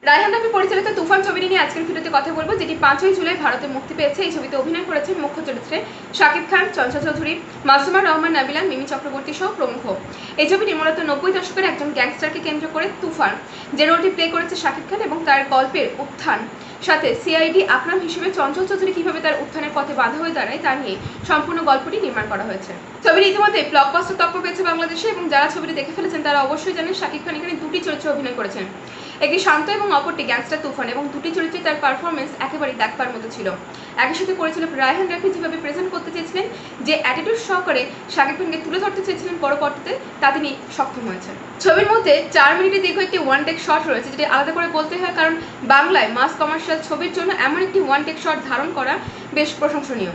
রায়হান রাফি পরিচালিত তুফান ছবিটি নিয়ে আজকের ভিডিওতে কথা বলবো, যেটি 5ই জুলাই ভারতে মুক্তি পেয়েছে। এই ছবিতে অভিনয় করেছেন মুখ্য চরিত্রে শাকিব খান, চঞ্চল চৌধুরী, মাসুমা রহমান নাবিলা, মিমি চক্রবর্তী সহ প্রমুখ। এই ছবিটি মূলত 90 দশকের একজন গ্যাংস্টারকে কেন্দ্র করে তুফান, যে রোলটি প্লে করেছে শাকিব খান, এবং তার গল্পের উত্থান সাথে সিআইডি আকরাম হিসেবে চঞ্চল চৌধুরী কিভাবে তার উত্থানের পথে বাধা হয়ে দাঁড়ায় তা নিয়ে সম্পূর্ণ গল্পটি নির্মাণ করা হয়েছে। ছবিটি ইতিমধ্যে ব্লকবাস্টার তকমা পেয়েছে বাংলাদেশে, এবং যারা ছবিটি দেখে ফেলেছেন তারা অবশ্যই জানেন শাকিব খান এখানে দুটি চরিত্রে অভিনয় করেছেন, একটি শান্ত এবং অপরটি গ্যাংস্টার তুফান, এবং দুটি চরিত্রে তার পারফরমেন্স একেবারেই দেখবার মতো ছিল। একই সাথে পরিচালক রায়হান রাফি যেভাবে প্রেজেন্ট করতে চেয়েছিলেন, যে অ্যাটিটিউড সহকারে শাকিব খানকে তুলে ধরতে চেয়েছিলেন পরবর্তীতে, তা তিনি সক্ষম হয়েছেন। ছবির মধ্যে 4 মিনিটের দীর্ঘ একটি ওয়ান টেক শট রয়েছে, যেটি আলাদা করে বলতে হয়, কারণ বাংলায় মাস কমার্শিয়াল ছবির জন্য এমন একটি ওয়ান টেক শট ধারণ করা বেশ প্রশংসনীয়।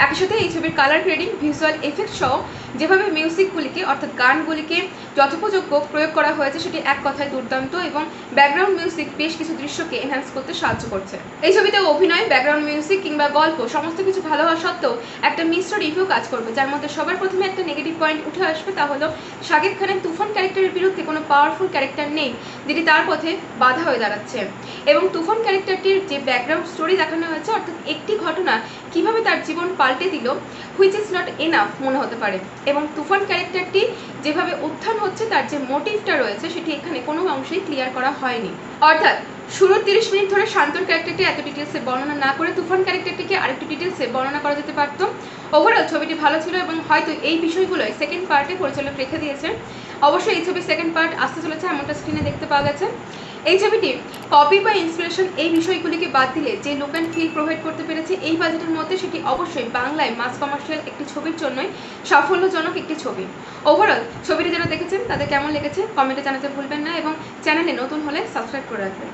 একই সাথে এই ছবির কালার গ্রেডিং, ভিজুয়াল এফেক্ট সহ যেভাবে মিউজিকগুলিকে অর্থাৎ গানগুলিকে যথোপযোগ্য প্রয়োগ করা হয়েছে, সেটি এক কথায় দুর্দান্ত, এবং ব্যাকগ্রাউন্ড মিউজিক বেশ কিছু দৃশ্যকে এনহ্যান্স করতে সাহায্য করছে। এই ছবিতে অভিনয়, ব্যাকগ্রাউন্ড মিউজিক কিংবা গল্প সমস্ত কিছু ভালো হওয়া সত্ত্বেও একটা মিশ্র রিভিউ কাজ করবে, যার মধ্যে সবার প্রথমে একটা নেগেটিভ পয়েন্ট উঠে আসবে, তা হলো শাকিব খানের তুফান ক্যারেক্টারের বিরুদ্ধে কোনো পাওয়ারফুল ক্যারেক্টার নেই, যেটি তার পথে বাধা হয়ে দাঁড়াচ্ছে। এবং তুফান ক্যারেক্টারটির যে ব্যাকগ্রাউন্ড স্টোরি দেখানো হয়েছে, অর্থাৎ একটি ঘটনা কিভাবে তার জীবন পাল্টে দিল, হুইচ ইজ নট এনাফ মনে হতে পারে। এবং তুফান ক্যারেক্টারটি যেভাবে উত্থান হচ্ছে, তার যে মোটিভটা রয়েছে সেটি এখানে কোনো অংশেই ক্লিয়ার করা হয়নি। অর্থাৎ শুরুর 30 মিনিট ধরে শান্তর ক্যারেক্টারটি এত ডিটেলসে বর্ণনা না করে তুফান ক্যারেক্টারটিকে আরেকটু ডিটেলসে বর্ণনা করা যেতে পারত। ওভারঅল ছবিটি ভালো ছিল, এবং হয়তো এই বিষয়গুলোই সেকেন্ড পার্টে পরিচালক রেখে দিয়েছে। অবশ্যই এই ছবির সেকেন্ড পার্ট আসতে চলেছে, এমনটা স্ক্রিনে দেখতে পাওয়া গেছে। এই ছবিটি কপি বা ইন্সপিরেশন এই বিষয়গুলিকে বাদ দিলে যে লুক অ্যান্ড ফিল প্রোভাইড করতে পেরেছে এই বাজেটের মধ্যে, সেটি অবশ্যই বাংলায় মাস কমার্শিয়াল একটি ছবির জন্যই সাফল্যজনক একটি ছবি। ওভারঅল ছবিটি যারা দেখেছেন তাদের কেমন লেগেছে কমেন্টে জানাতে ভুলবেন না, এবং চ্যানেলে নতুন হলে সাবস্ক্রাইব করে রাখবেন।